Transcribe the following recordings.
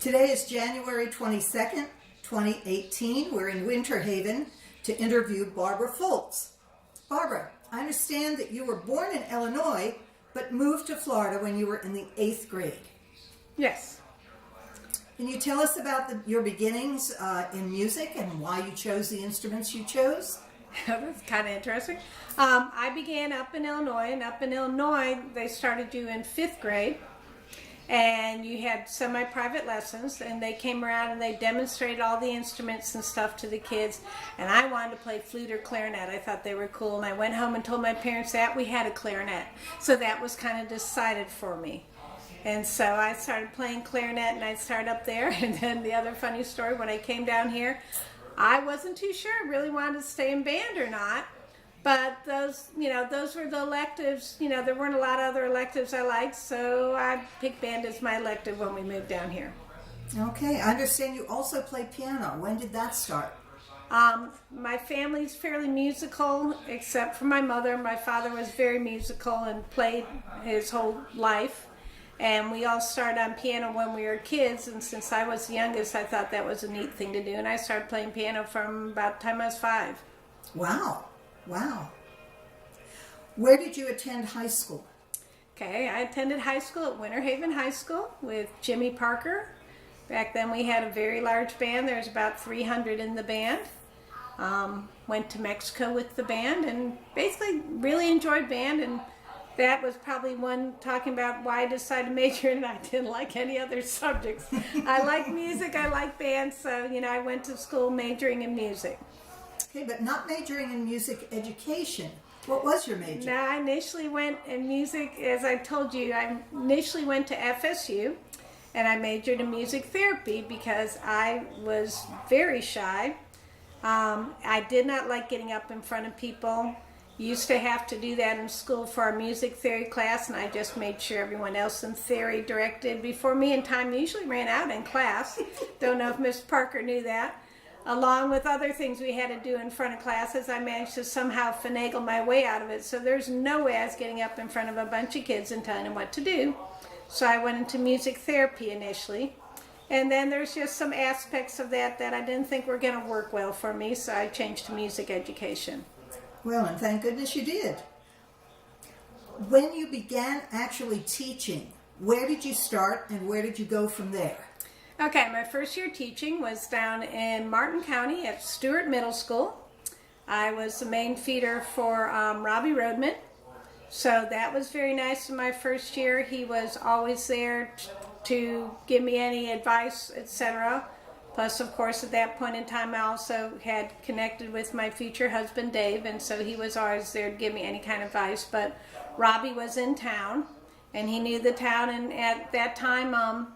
Today is January 22nd, 2018. We're in Winterhaven to interview Barbara Fultz. Barbara, I understand that you were born in Illinois, but moved to Florida when you were in the 8th grade. Yes. Can you tell us about your beginnings in music and why you chose the instruments you chose? That's kind of interesting. I began up in Illinois, and up in Illinois, they started you in 5th grade, and you had semi-private lessons, and they came around and they demonstrated all the instruments and stuff to the kids, and I wanted to play flute or clarinet. I thought they were cool, and I went home and told my parents that we had a clarinet, so that was kind of decided for me. And so I started playing clarinet, and I started up there. And then the other funny story, when I came down here, I wasn't too sure I really wanted to stay in band or not. But those were the electives. There weren't a lot of other electives I liked, so I picked band as my elective when we moved down here. Okay, I understand you also play piano. When did that start? My family's fairly musical, except for my mother. My father was very musical and played his whole life. And we all started on piano when we were kids, and since I was the youngest, I thought that was a neat thing to do, and I started playing piano from about the time I was 5. Wow. Where did you attend high school? Okay, I attended high school at Winterhaven High School with Jimmy Parker. Back then we had a very large band. There was about 300 in the band. Went to Mexico with the band and basically really enjoyed band, and that was probably one talking about why I decided to major in it. I didn't like any other subjects. I like music, I like band, so I went to school majoring in music. Okay, but not majoring in music education. What was your major? No, I initially went in music, as I told you, I initially went to FSU, and I majored in music therapy because I was very shy. I did not like getting up in front of people. Used to have to do that in school for our music theory class, and I just made sure everyone else in theory directed before me, and time usually ran out in class. Don't know if Miss Parker knew that. Along with other things we had to do in front of classes, I managed to somehow finagle my way out of it, so there's no way I was getting up in front of a bunch of kids and telling them what to do. So I went into music therapy initially, and then there's just some aspects of that I didn't think were going to work well for me, so I changed to music education. Well, and thank goodness you did. When you began actually teaching, where did you start and where did you go from there? Okay, my first year teaching was down in Martin County at Stewart Middle School. I was the main feeder for Robbie Roadman, so that was very nice in my first year. He was always there to give me any advice, etc. Plus, of course, at that point in time, I also had connected with my future husband, Dave, and so he was always there to give me any kind of advice. But Robbie was in town, and he knew the town, and at that time, I'm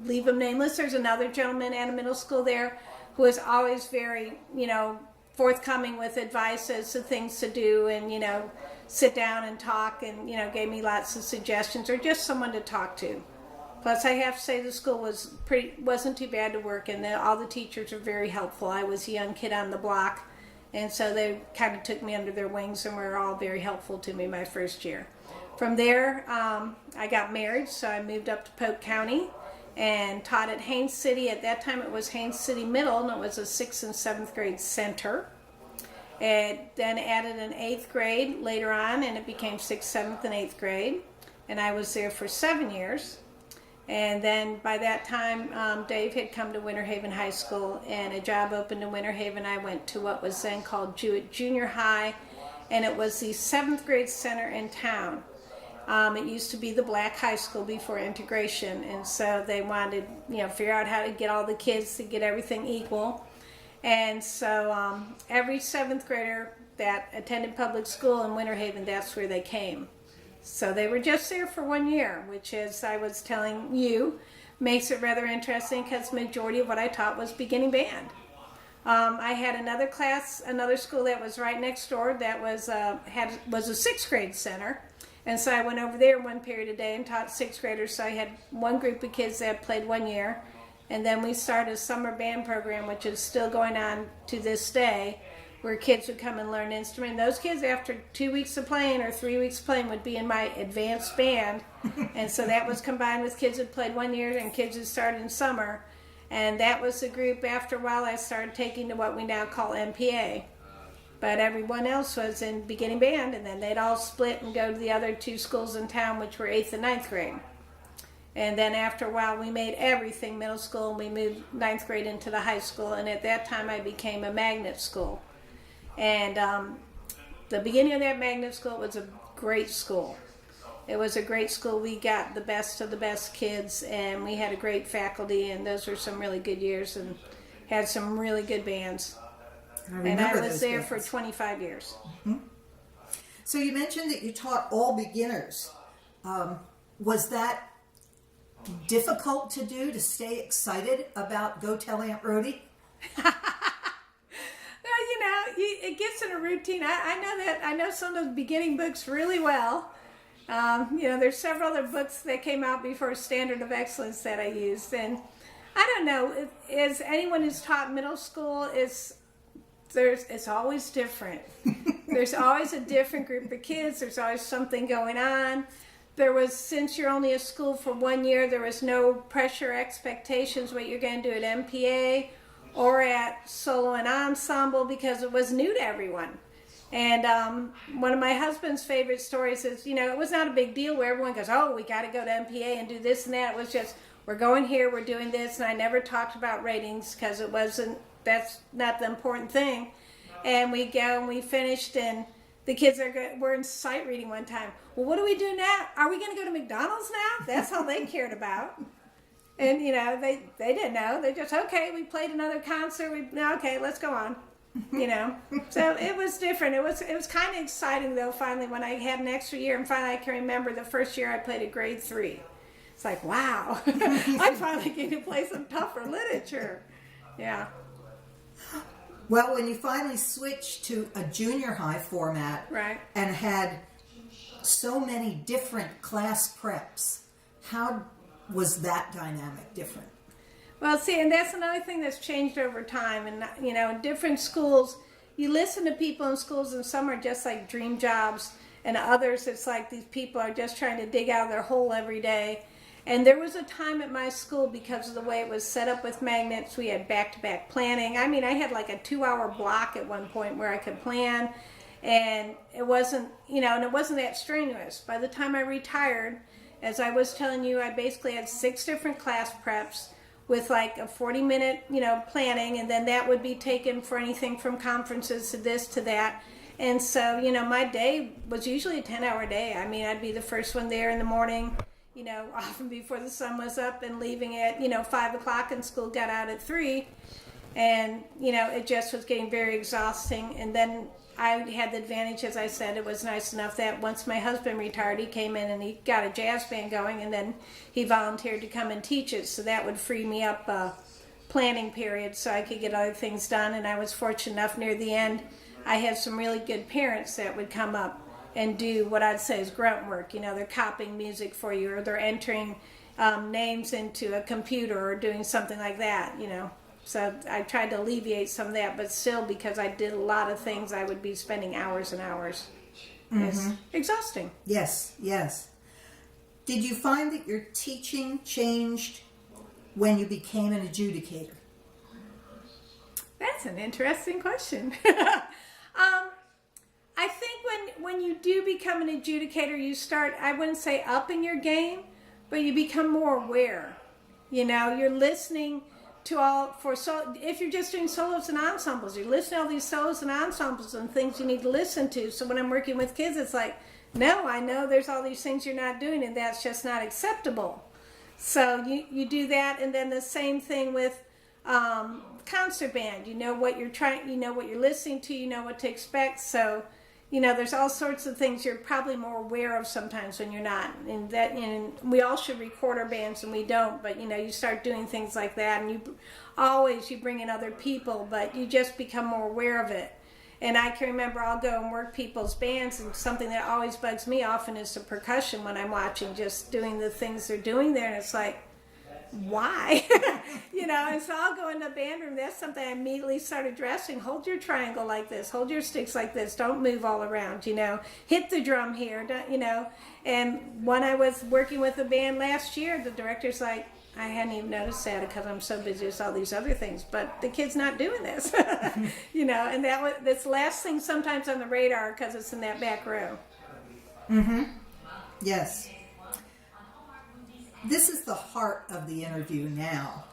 leave him nameless, there's another gentleman at a middle school there who was always very, forthcoming with advice as to things to do, and, sit down and talk, and, gave me lots of suggestions, or just someone to talk to. Plus, I have to say the school wasn't too bad to work in. All the teachers were very helpful. I was a young kid on the block, and so they kind of took me under their wings and were all very helpful to me my first year. From there, I got married, so I moved up to Polk County and taught at Haines City. At that time, it was Haines City Middle, and it was a 6th and 7th grade center. And then added an 8th grade later on, and it became 6th, 7th, and 8th grade. And I was there for 7 years. And then by that time, Dave had come to Winterhaven High School, and a job opened in Winterhaven. I went to what was then called Jewett Junior High, and it was the 7th grade center in town. It used to be the black high school before integration, and so they wanted, figure out how to get all the kids to get everything equal. And so every 7th grader that attended public school in Winterhaven, that's where they came. So they were just there for 1 year, which, as I was telling you, makes it rather interesting because the majority of what I taught was beginning band. I had another class, another school that was right next door that was a 6th grade center. And so I went over there one period a day and taught 6th graders. So I had one group of kids that played 1 year. And then we started a summer band program, which is still going on to this day, where kids would come and learn an instrument. Those kids, after 2 weeks of playing or 3 weeks of playing, would be in my advanced band. And so that was combined with kids that played 1 year and kids that started in summer. And that was the group, after a while, I started taking to what we now call MPA. But everyone else was in beginning band, and then they'd all split and go to the other 2 schools in town, which were 8th and 9th grade. And then after a while, we made everything middle school, and we moved 9th grade into the high school. And at that time, I became a magnet school. And the beginning of that magnet school was a great school. It was a great school. We got the best of the best kids, and we had a great faculty, and those were some really good years, and had some really good bands. And I was there for 25 years. Mm-hmm. So you mentioned that you taught all beginners. Was that difficult to do, to stay excited about Go Tell Aunt Rhody? Well, you know, it gets in a routine. I know that. I know some of the beginning books really well. You know, there's several other books that came out before Standard of Excellence that I used. And I don't know, as anyone who's taught middle school, it's always different. There's always a different group of kids. There's always something going on. Since you're only a school for 1 year, there was no pressure, expectations what you're going to do at MPA or at solo and ensemble, because it was new to everyone. And one of my husband's favorite stories is, you know, it was not a big deal where everyone goes, oh, we got to go to MPA and do this and that. It was just, we're going here, we're doing this. And I never talked about ratings because that's not the important thing. And we go and we finished, and the kids were in sight reading one time. Well, what do we do now? Are we going to go to McDonald's now? That's all they cared about. And, you know, they didn't know. They just, okay, we played another concert. Okay, let's go on. You know, so it was different. It was kind of exciting, though, finally, when I had an extra year, and finally I can remember the first year I played a grade 3. It's like, wow, I finally get to play some tougher literature. Yeah. Well, when you finally switched to a junior high format, right, and had so many different class preps, how was that dynamic different? Well, see, and that's another thing that's changed over time. And, you know, in different schools, you listen to people in schools, and some are just like dream jobs, and others, it's like these people are just trying to dig out of their hole every day. And there was a time at my school, because of the way it was set up with magnets, we had back-to-back planning. I mean, I had like a 2-hour block at one point where I could plan, and it wasn't, you know, and it wasn't that strenuous. By the time I retired, as I was telling you, I basically had 6 different class preps with like a 40-minute, you know, planning, and then that would be taken for anything from conferences to this to that. And so, you know, my day was usually a 10-hour day. I mean, I'd be the first one there in the morning, you know, often before the sun was up, and leaving at, you know, 5 o'clock, and school got out at 3. And, you know, it just was getting very exhausting. And then I had the advantage, as I said, it was nice enough that once my husband retired, he came in and he got a jazz band going, and then he volunteered to come and teach it. So that would free me up a planning period so I could get other things done. And I was fortunate enough near the end, I had some really good parents that would come up and do what I'd say is grunt work. You know, they're copying music for you, or they're entering names into a computer, or doing something like that, you know. So I tried to alleviate some of that, but still, because I did a lot of things, I would be spending hours and hours. Mm-hmm. It's exhausting. Yes, yes. Did you find that your teaching changed when you became an adjudicator? That's an interesting question. I think when you do become an adjudicator, you start, I wouldn't say upping your game, but you become more aware. You know, you're listening to if you're just doing solos and ensembles, you're listening to all these solos and ensembles and things you need to listen to. So when I'm working with kids, it's like, no, I know there's all these things you're not doing, and that's just not acceptable. So you do that, and then the same thing with concert band. You know what you're listening to, you know what to expect. So, you know, there's all sorts of things you're probably more aware of sometimes when you're not. And we all should record our bands, and we don't. But, you know, you start doing things like that, and you bring in other people, but you just become more aware of it. And I can remember I'll go and work people's bands, and something that always bugs me often is the percussion when I'm watching, just doing the things they're doing there. And it's like, why? And so I'll go in the band room. That's something I immediately start addressing. Hold your triangle like this. Hold your sticks like this. Don't move all around, Hit the drum here, And when I was working with the band last year, the director's like, I hadn't even noticed that because I'm so busy with all these other things. But the kid's not doing this, And that's the last thing sometimes on the radar because it's in that back row. Mm-hmm. Yes. This is the heart of the interview now.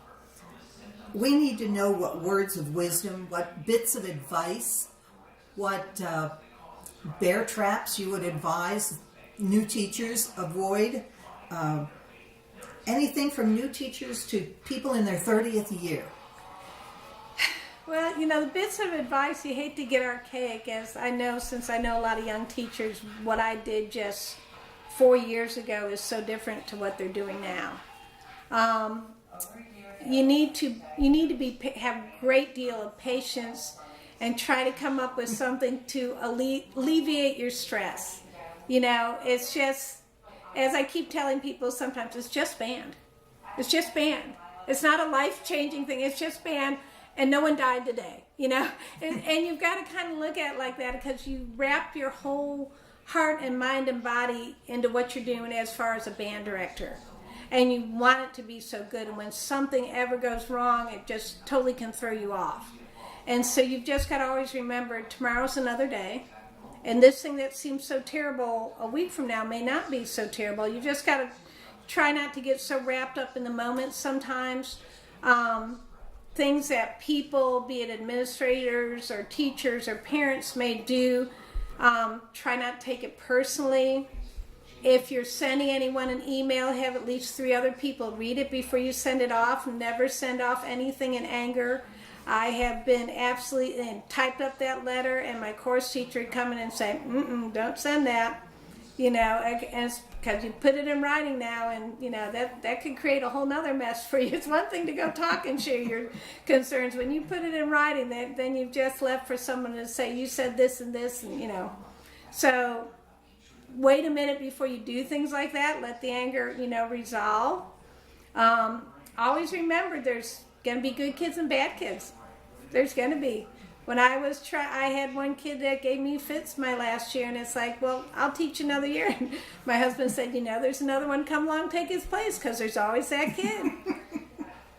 We need to know what words of wisdom, what bits of advice, what bear traps you would advise new teachers avoid. Anything from new teachers to people in their 30th year. Well, the bits of advice, you hate to get archaic, as I know, since I know a lot of young teachers, what I did just 4 years ago is so different to what they're doing now. You need to have a great deal of patience and try to come up with something to alleviate your stress. It's just, as I keep telling people sometimes, it's just band. It's just band. It's not a life-changing thing. It's just band, and no one died today, And you've got to kind of look at it like that because you wrap your whole heart and mind and body into what you're doing as far as a band director. And you want it to be so good. And when something ever goes wrong, it just totally can throw you off. And so you've just got to always remember tomorrow's another day. And this thing that seems so terrible a week from now may not be so terrible. You've just got to try not to get so wrapped up in the moment sometimes. Things that people, be it administrators or teachers or parents, may do, try not to take it personally. If you're sending anyone an email, have at least 3 other people read it before you send it off. Never send off anything in anger. I have been absolutely typed up that letter, and my course teacher would come in and say, don't send that. Because you put it in writing now, and that could create a whole nother mess for you. It's one thing to go talk and share your concerns. When you put it in writing, then you've just left for someone to say, you said this and this, and So wait a minute before you do things like that. Let the anger, resolve. Always remember there's going to be good kids and bad kids. There's going to be. When I had one kid that gave me fits my last year, and it's like, well, I'll teach another year. And my husband said, there's another one come along, take his place, because there's always that kid.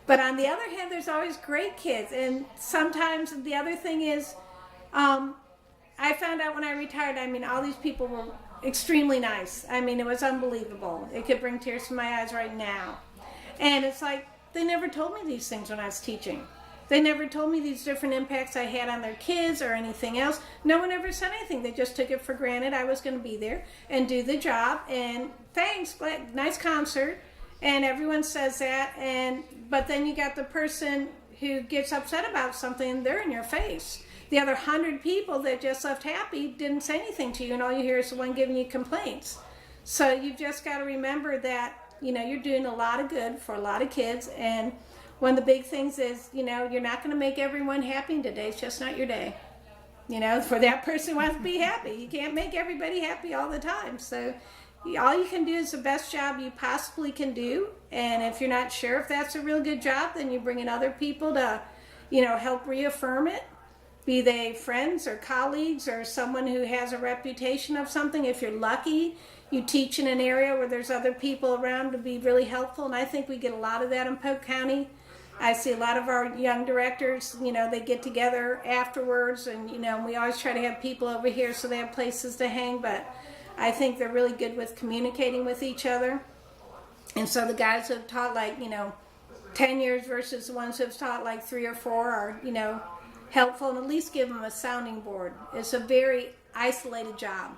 But on the other hand, there's always great kids. And sometimes the other thing is, I found out when I retired, all these people were extremely nice. It was unbelievable. It could bring tears to my eyes right now. And it's like, they never told me these things when I was teaching. They never told me these different impacts I had on their kids or anything else. No one ever said anything. They just took it for granted I was going to be there and do the job. And thanks, nice concert. And everyone says that. But then you got the person who gets upset about something, they're in your face. The other 100 people that just left happy didn't say anything to you, and all you hear is the one giving you complaints. So you've just got to remember that, you're doing a lot of good for a lot of kids. And one of the big things is, you're not going to make everyone happy today. It's just not your day. For that person who wants to be happy. You can't make everybody happy all the time. So all you can do is the best job you possibly can do. And if you're not sure if that's a real good job, then you bring in other people to, help reaffirm it. Be they friends or colleagues or someone who has a reputation of something. If you're lucky, you teach in an area where there's other people around to be really helpful. And I think we get a lot of that in Polk County. I see a lot of our young directors, they get together afterwards, and, we always try to have people over here so they have places to hang, but I think they're really good with communicating with each other. And so the guys who have taught 10 years versus the ones who have taught 3 or 4 are, helpful, and at least give them a sounding board. It's a very isolated job.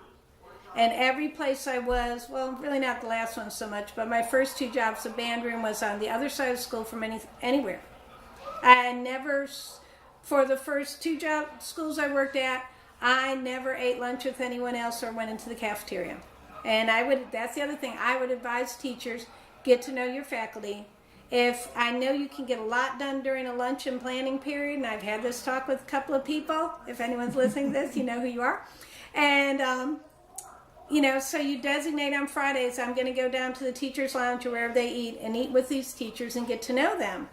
And every place I was, well, really not the last one so much, but my first 2 jobs, the band room was on the other side of school from anywhere. I never, for the first 2 schools I worked at, I never ate lunch with anyone else or went into the cafeteria. And that's the other thing, I would advise teachers, get to know your faculty. If I know you can get a lot done during a lunch and planning period, and I've had this talk with a couple of people, if anyone's listening to this, you know who you are. And So you designate on Fridays, I'm going to go down to the teacher's lounge or wherever they eat and eat with these teachers and get to know them.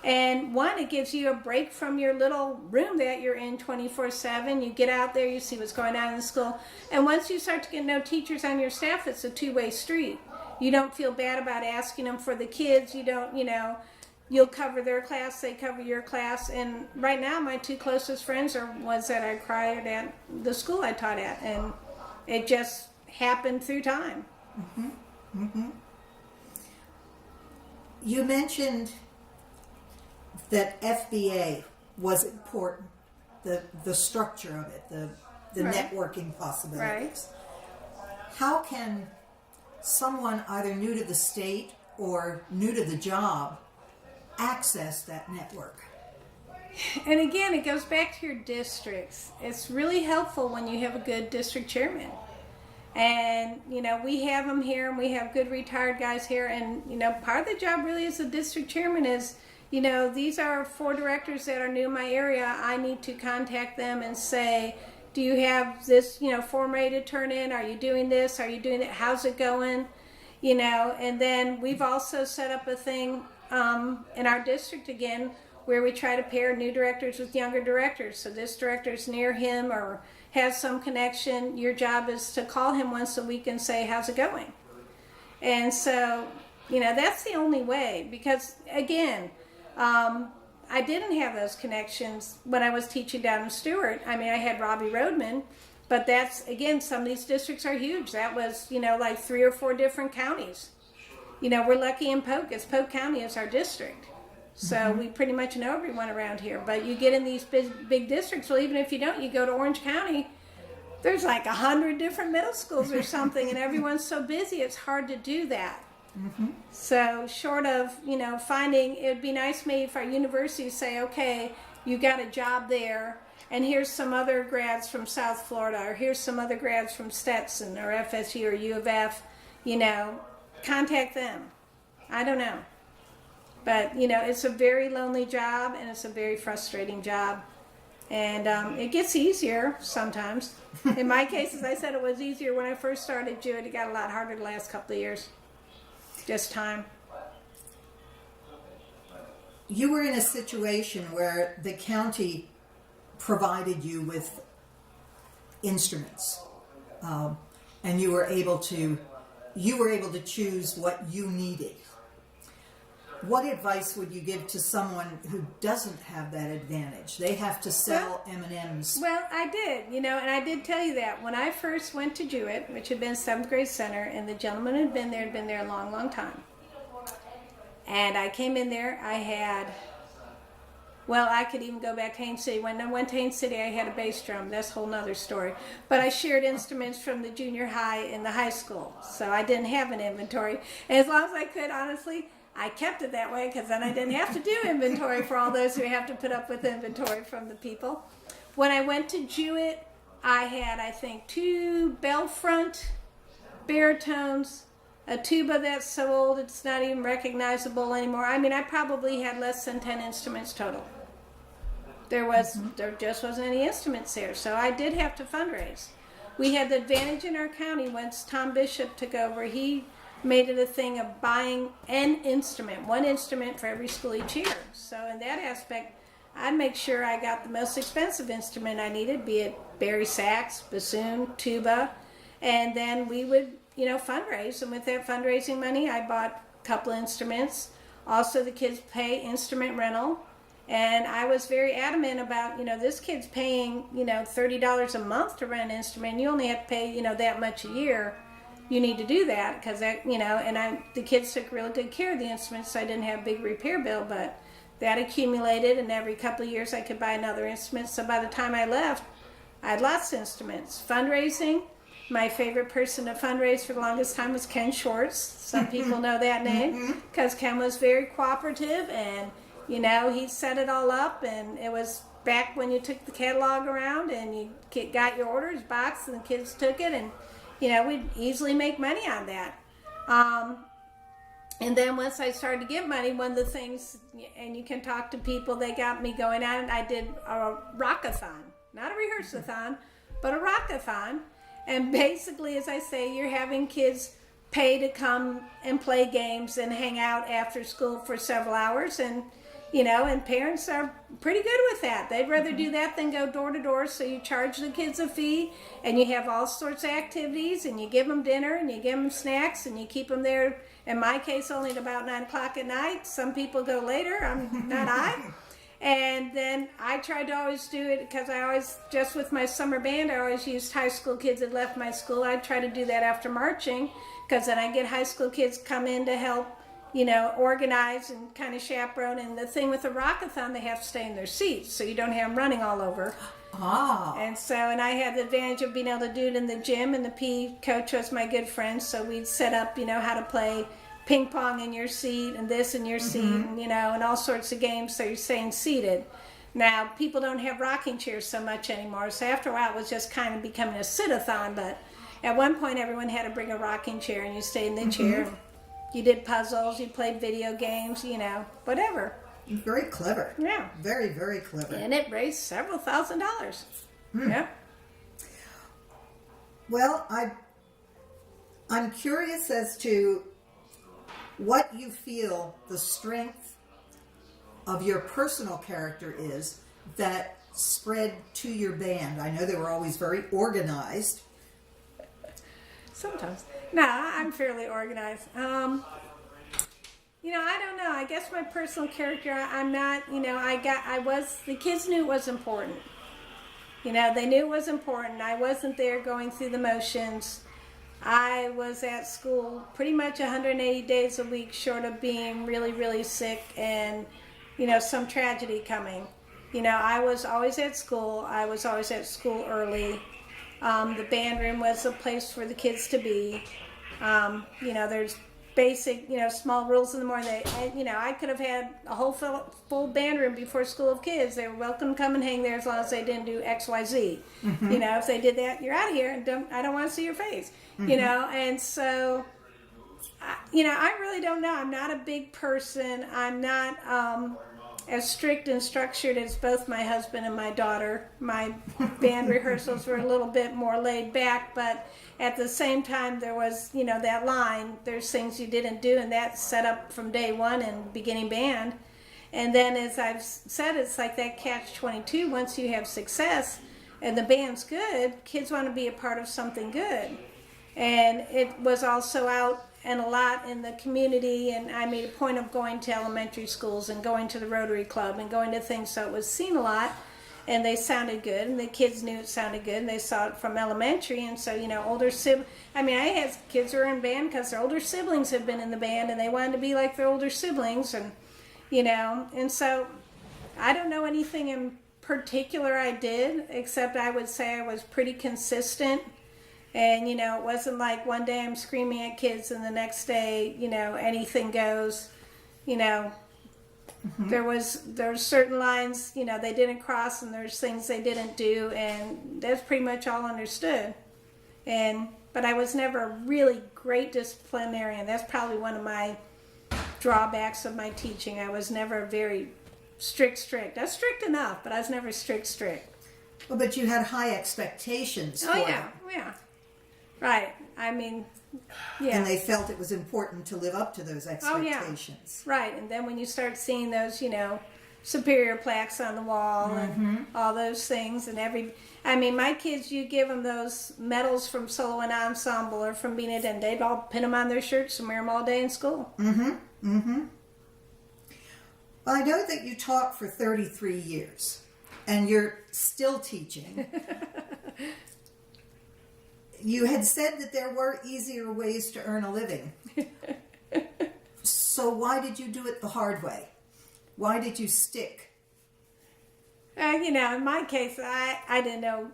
And one, it gives you a break from your little room that you're in 24/7. You get out there, you see what's going on in the school. And once you start to get to know teachers on your staff, it's a two-way street. You don't feel bad about asking them for the kids. You don't, you'll cover their class, they cover your class. And right now, my two closest friends are ones that I hired at the school I taught at. And it just happened through time. Mm-hmm. Mm-hmm. You mentioned that FBA was important, the structure of it, the Right. networking possibilities. Right. How can someone either new to the state or new to the job access that network? And again, it goes back to your districts. It's really helpful when you have a good district chairman. And, we have them here, and we have good retired guys here. And, part of the job really as a district chairman is, these are 4 directors that are new in my area. I need to contact them and say, do you have this, form ready to turn in? Are you doing this? Are you doing it? How's it going? And then we've also set up a thing in our district again where we try to pair new directors with younger directors. So this director's near him or has some connection. Your job is to call him once a week and say, how's it going? And so, that's the only way, because again, I didn't have those connections when I was teaching down in Stewart. I had Robbie Roadman, but that's, again, some of these districts are huge. That was, like 3 or 4 different counties. We're lucky in Polk, as Polk County is our district. So we pretty much know everyone around here. But you get in these big districts, well, even if you don't, you go to Orange County, there's like 100 different middle schools or something, and everyone's so busy, it's hard to do that. Mm-hmm. So short of, finding, it would be nice maybe if our universities say, okay, you got a job there, and here's some other grads from South Florida, or here's some other grads from Stetson or FSU or U of F, contact them. I don't know. But, it's a very lonely job, and it's a very frustrating job. And it gets easier sometimes. In my case, as I said, it was easier when I first started Jewett. It got a lot harder the last couple of years. Just time. You were in a situation where the county provided you with instruments, and you were able to choose what you needed. What advice would you give to someone who doesn't have that advantage? They have to sell M&Ms. Well, I did, and I did tell you that. When I first went to Jewett, which had been 7th grade center, and the gentleman had been there a long, long time. And I came in there, I could even go back to Haines City. When I went to Haines City, I had a bass drum. That's a whole nother story. But I shared instruments from the junior high and the high school. So I didn't have an inventory. And as long as I could, honestly, I kept it that way, because then I didn't have to do inventory for all those who have to put up with inventory from the people. When I went to Jewett, I had, I think, 2 bell front baritones, a tuba that's so old it's not even recognizable anymore. I probably had less than 10 instruments total. There just wasn't any instruments there, so I did have to fundraise. We had the advantage in our county once Tom Bishop took over. He made it a thing of buying one instrument for every school each year. So in that aspect, I'd make sure I got the most expensive instrument I needed, be it bari sax, bassoon, tuba, and then we would, fundraise. And with that fundraising money, I bought a couple instruments. Also, the kids pay instrument rental. And I was very adamant about, this kid's paying, $30 a month to rent an instrument. You only have to pay, that much a year. You need to do that because the kids took really good care of the instruments, so I didn't have a big repair bill, but that accumulated, and every couple of years I could buy another instrument. So by the time I left, I had lots of instruments. Fundraising, my favorite person to fundraise for the longest time was Ken Schwartz. Some people know that name because Ken was very cooperative, and he set it all up, and it was back when you took the catalog around and you got your orders boxed and the kids took it, and we'd easily make money on that. And then once I started to get money, one of the things, and you can talk to people, they got me going on, I did a rockathon. Not a rehearsathon, but a rockathon. And basically, as I say, you're having kids pay to come and play games and hang out after school for several hours, and and parents are pretty good with that. They'd rather do that than go door to door. So you charge the kids a fee, and you have all sorts of activities, and you give them dinner, and you give them snacks, and you keep them there. In my case, only at about 9 o'clock at night. Some people go later. I'm not I. And then I tried to always do it because I always, just with my summer band, I always used high school kids that left my school. I'd try to do that after marching, because then I get high school kids come in to help, organize and kind of chaperone. And the thing with the rockathon, they have to stay in their seats, so you don't have them running all over. Ah. And I had the advantage of being able to do it in the gym, and the PE coach was my good friend, so we'd set up, how to play ping pong in your seat and this in your seat, and, and all sorts of games, so you're staying seated. Now, people don't have rocking chairs so much anymore, so after a while it was just kind of becoming a sit-a-thon, but at one point everyone had to bring a rocking chair, and you stayed in the chair. You did puzzles, you played video games, whatever. Very clever. Yeah. Very, very clever. And it raised several $1,000s. Yeah. Well, I'm curious as to what you feel the strength of your personal character is that spread to your band. I know they were always very organized. Sometimes. No, I'm fairly organized. I don't know. I guess my personal character, I'm not, the kids knew it was important. They knew it was important. I wasn't there going through the motions. I was at school pretty much 180 days a week, short of being really, really sick and, some tragedy coming. I was always at school. I was always at school early. The band room was a place for the kids to be. There's basic, small rules in the morning. I could have had a whole full band room before school of kids. They were welcome to come and hang there as long as they didn't do X, Y, Z. If they did that, you're out of here, and I don't want to see your face. And so, I really don't know. I'm not a big person. I'm not as strict and structured as both my husband and my daughter. My band rehearsals were a little bit more laid back, but at the same time, there was, that line, there's things you didn't do, and that's set up from day one in beginning band. And then, as I've said, it's like that catch-22. Once you have success and the band's good, kids want to be a part of something good. And it was also out and a lot in the community, and I made a point of going to elementary schools and going to the Rotary Club and going to things, so it was seen a lot. And they sounded good, and the kids knew it sounded good, and they saw it from elementary. And so, older siblings, I had kids who were in band because their older siblings had been in the band, and they wanted to be like their older siblings, and, and so I don't know anything in particular I did, except I would say I was pretty consistent. And, it wasn't like one day I'm screaming at kids and the next day, anything goes, There's certain lines, they didn't cross, and there's things they didn't do, and that's pretty much all understood. But I was never a really great disciplinarian. That's probably one of my drawbacks of my teaching. I was never very strict. I was strict enough, but I was never strict. Well, but you had high expectations for yeah, them. yeah. Right. Yeah. And they felt it was important to live up to those expectations. Oh, yeah. Right. And then when you start seeing those, superior plaques on the wall and all those things, and my kids, you give them those medals from solo and ensemble or from being and they'd all pin them on their shirts and wear them all day in school. Well, I know that you taught for 33 years, and you're still teaching. You had said that there were easier ways to earn a living. So why did you do it the hard way? Why did you stick? In my case, I didn't know.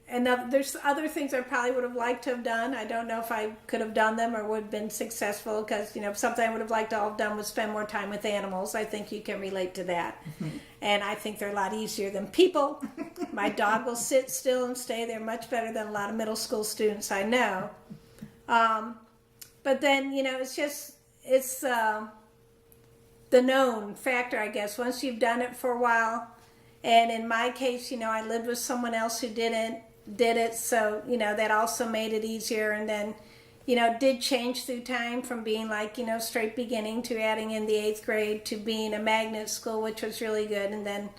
And there's other things I probably would have liked to have done. I don't know if I could have done them or would have been successful, because, something I would have liked to have done was spend more time with animals. I think you can relate to that. And I think they're a lot easier than people. My dog will sit still and stay there much better than a lot of middle school students I know. But then, it's the known factor, I guess. Once you've done it for a while, and in my case, I lived with someone else who didn't, did it, so that also made it easier. And then did change through time from being like straight beginning to adding in the 8th grade to being a magnet school, which was really good, and then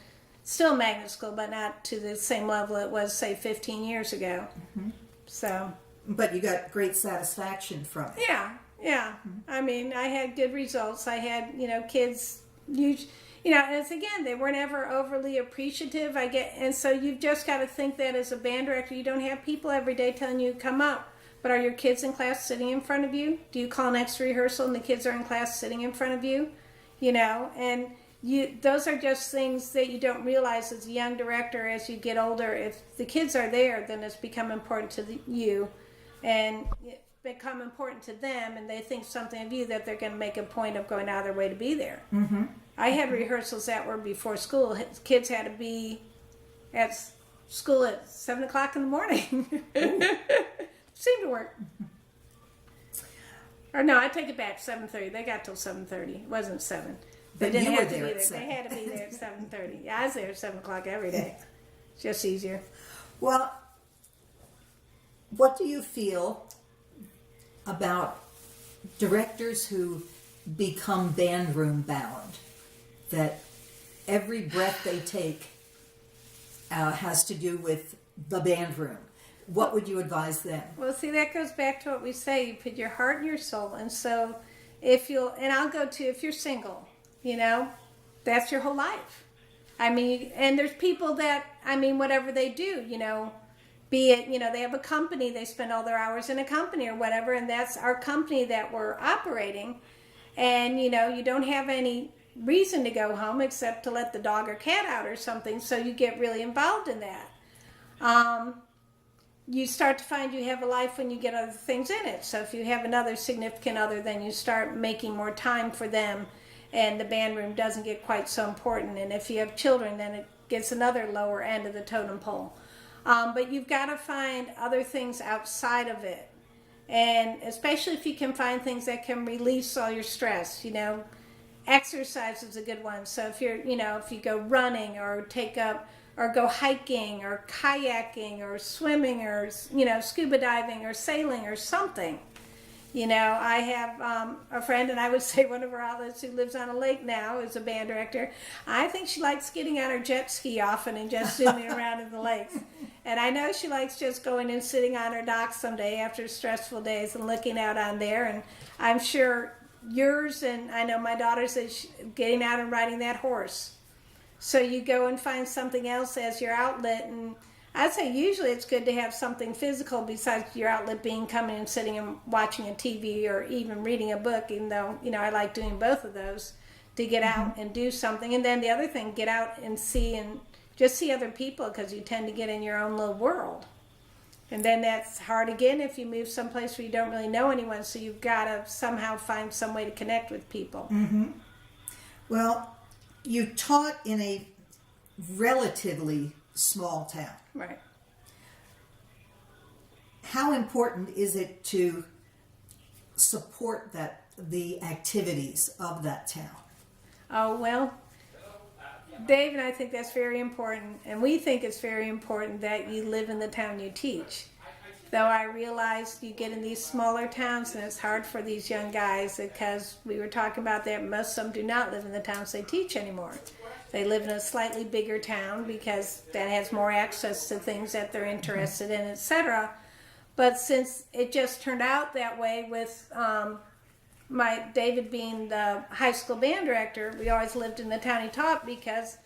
still magnet school, but not to the same level it was, say, 15 years ago. So, but you got great satisfaction from it. Yeah. I mean, I had good results. I had kids and it's, again, they weren't ever overly appreciative. And so you've just got to think that as a band director, you don't have people every day telling you come up. But are your kids in class sitting in front of you? Do you call next rehearsal and the kids are in class sitting in front of you? And those are just things that you don't realize as a young director. As you get older, if the kids are there, then it's become important to you, and it become important to them, and they think something of you that they're going to make a point of going out of their way to be there. I had rehearsals that were before school. Kids had to be at school at 7 o'clock in the morning. Seemed to work. Or no, I take it back. 7:30. They got till 7:30. It wasn't 7. They didn't have to be there. They had to be there at 7:30. Yeah, I was there at 7 o'clock every day. It's just easier. Well, what do you feel about directors who become band room bound? That every breath they take has to do with the band room. What would you advise them? Well, see, that goes back to what we say. You put your heart and your soul. And so if I'll go to, if you're single, that's your whole life. I mean, and there's people that, whatever they do, be it, they have a company, they spend all their hours in a company or whatever, and that's our company that we're operating. And, you don't have any reason to go home except to let the dog or cat out or something, so you get really involved in that. You start to find you have a life when you get other things in it. So if you have another significant other, then you start making more time for them, and the band room doesn't get quite so important. And if you have children, then it gets another lower end of the totem pole. But you've got to find other things outside of it. And especially if you can find things that can release all your stress, exercise is a good one. So if you're, if you go running or go hiking or kayaking or swimming or, scuba diving or sailing or something. I have a friend, and I would say one of her outlets who lives on a lake now is a band director. I think she likes getting on her jet ski often and just zooming around in the lakes. And I know she likes just going and sitting on her dock someday after stressful days and looking out on there. And I'm sure yours, and I know my daughter's, is getting out and riding that horse. So you go and find something else as your outlet, and I'd say usually it's good to have something physical besides your outlet being coming and sitting and watching a TV or even reading a book, even though, I like doing both of those, to get out and do something. And then the other thing, get out and see other people, because you tend to get in your own little world. And then that's hard again if you move someplace where you don't really know anyone, so you've got to somehow find some way to connect with people. Well, you taught in a relatively small town. Right. How important is it to support the activities of that town? Oh, well, Dave and I think that's very important, and we think it's very important that you live in the town you teach. Though I realize you get in these smaller towns and it's hard for these young guys, because we were talking about that most of them do not live in the towns they teach anymore. They live in a slightly bigger town because that has more access to things that they're interested in, etc. But since it just turned out that way with my David being the high school band director, we always lived in the town he taught because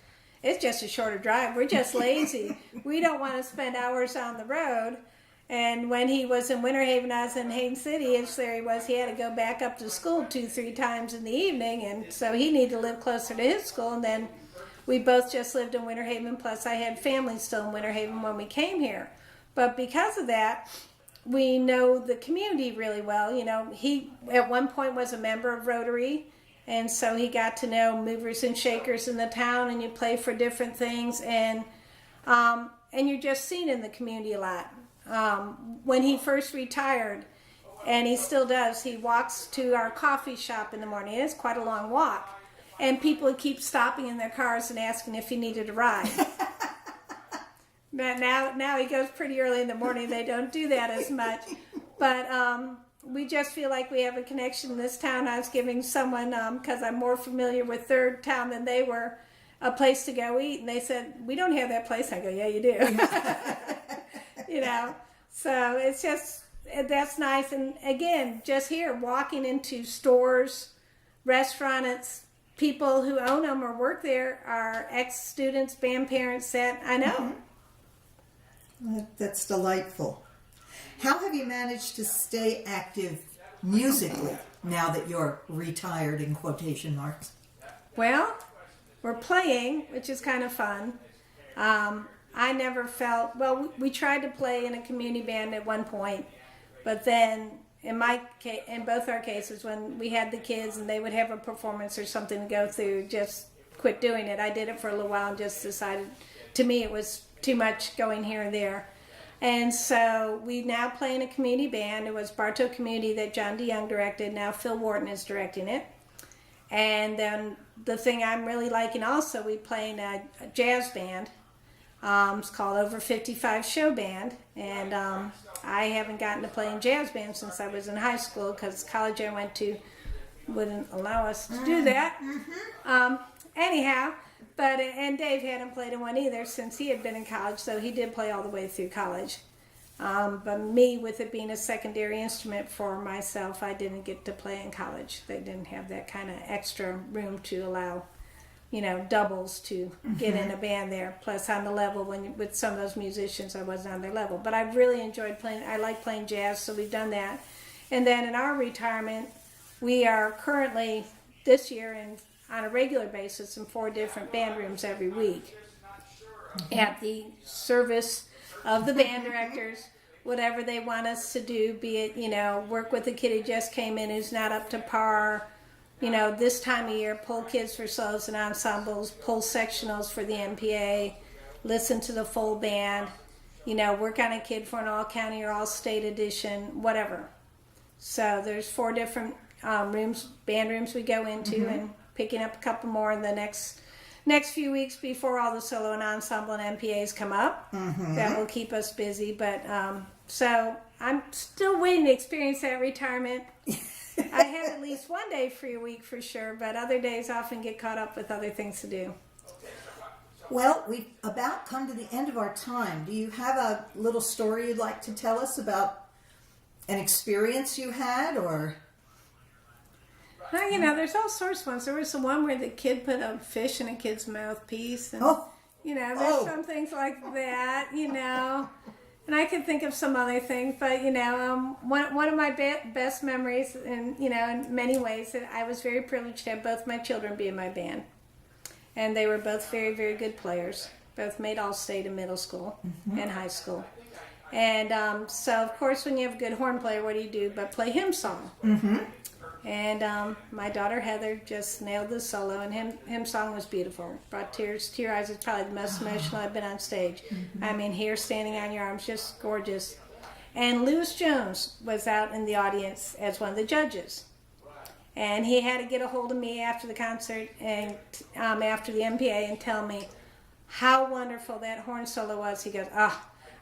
it's just a shorter drive. We're just lazy. We don't want to spend hours on the road. And when he was in Winterhaven, I was in Haines City, and there he was. He had to go back up to school 2-3 times in the evening, and so he needed to live closer to his school. And then we both just lived in Winterhaven, plus I had family still in Winterhaven when we came here. But because of that, we know the community really well. He at one point was a member of Rotary, and so he got to know movers and shakers in the town, and you play for different things, and you're just seen in the community a lot. When he first retired, and he still does, he walks to our coffee shop in the morning. It's quite a long walk, and people would keep stopping in their cars and asking if he needed a ride. Now he goes pretty early in the morning. They don't do that as much. But we just feel like we have a connection in this town. I was giving someone, because I'm more familiar with their town than they were, a place to go eat. And they said, we don't have that place. I go, yeah, you do. You know, so it's just, that's nice. And again, just here, walking into stores, restaurants, people who own them or work there are ex-students, band parents that I know. That's delightful. How have you managed to stay active musically now that you're retired in quotation marks? Well, we're playing, which is kind of fun. I never felt, well, we tried to play in a community band at one point, but then in both our cases, when we had the kids and they would have a performance or something to go through, just quit doing it. I did it for a little while and just decided, to me, it was too much going here and there. And so we now play in a community band. It was Bartow Community that John DeYoung directed. Now Phil Wharton is directing it. And then the thing I'm really liking also, we play in a jazz band. It's called Over 55 Show Band. And I haven't gotten to play in jazz band since I was in high school because college I went to wouldn't allow us to do that. Anyhow, and Dave hadn't played in one either since he had been in college, so he did play all the way through college. But me, with it being a secondary instrument for myself, I didn't get to play in college. They didn't have that kind of extra room to allow, doubles to get in a band there. Plus, on the level, with some of those musicians, I wasn't on their level. But I really enjoyed playing. I like playing jazz, so we've done that. And then in our retirement, we are currently, this year, on a regular basis in 4 different band rooms every week at the service of the band directors, whatever they want us to do, be it, work with a kid who just came in who's not up to par, this time of year, pull kids for solos and ensembles, pull sectionals for the MPA, listen to the full band, work on a kid for an all-county or all-state edition, whatever. So there's 4 different band rooms we go into, and picking up a couple more in the next few weeks before all the solo and ensemble and MPAs come up. That will keep us busy. But so I'm still waiting to experience that retirement. I have at least one day free a week for sure, but other days often get caught up with other things to do. Well, we've about come to the end of our time. Do you have a little story you'd like to tell us about an experience you had, or? Well, there's all sorts of ones. There was the one where the kid put a fish in a kid's mouthpiece. And, there's some things like that, And I could think of some other things. But, one of my best memories, in many ways, that I was very privileged to have both my children be in my band. And they were both very, very good players. Both made all-state in middle school and high school. And so, of course, when you have a good horn player, what do you do but play hymn song? And my daughter Heather just nailed the solo, and hymn song was beautiful. Brought tears to your eyes. It's probably the most emotional I've been on stage. I mean, here, standing on your arms, just gorgeous. And Lewis Jones was out in the audience as one of the judges. And he had to get a hold of me after the concert and after the MPA and tell me how wonderful that horn solo was. He goes,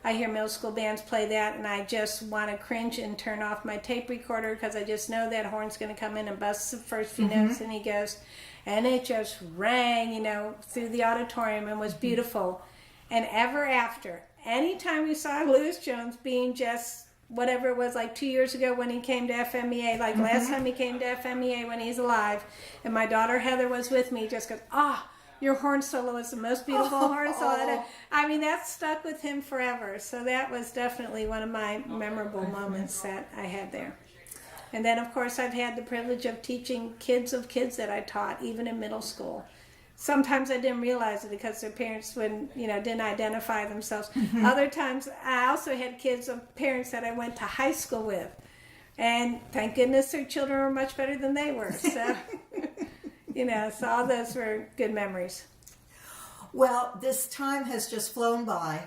I hear middle school bands play that, and I just want to cringe and turn off my tape recorder because I just know that horn's going to come in and bust the first few notes. And he goes, and it just rang, through the auditorium and was beautiful. And ever after, anytime we saw Lewis Jones being just whatever it was, like 2 years ago when he came to FMEA, like last time he came to FMEA when he's alive, and my daughter Heather was with me, just goes, your horn solo is the most beautiful horn solo. I mean, that stuck with him forever. So that was definitely one of my memorable moments that I had there. And then, of course, I've had the privilege of teaching kids of kids that I taught, even in middle school. Sometimes I didn't realize it because their parents didn't identify themselves. Other times, I also had kids of parents that I went to high school with. And thank goodness their children were much better than they were. So... so all those were good memories. Well, this time has just flown by,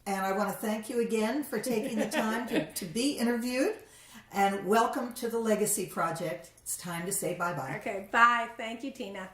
and I want to thank you again for taking the time to be interviewed, and welcome to the Legacy Project. It's time to say bye-bye. Okay, bye. Thank you, Tina.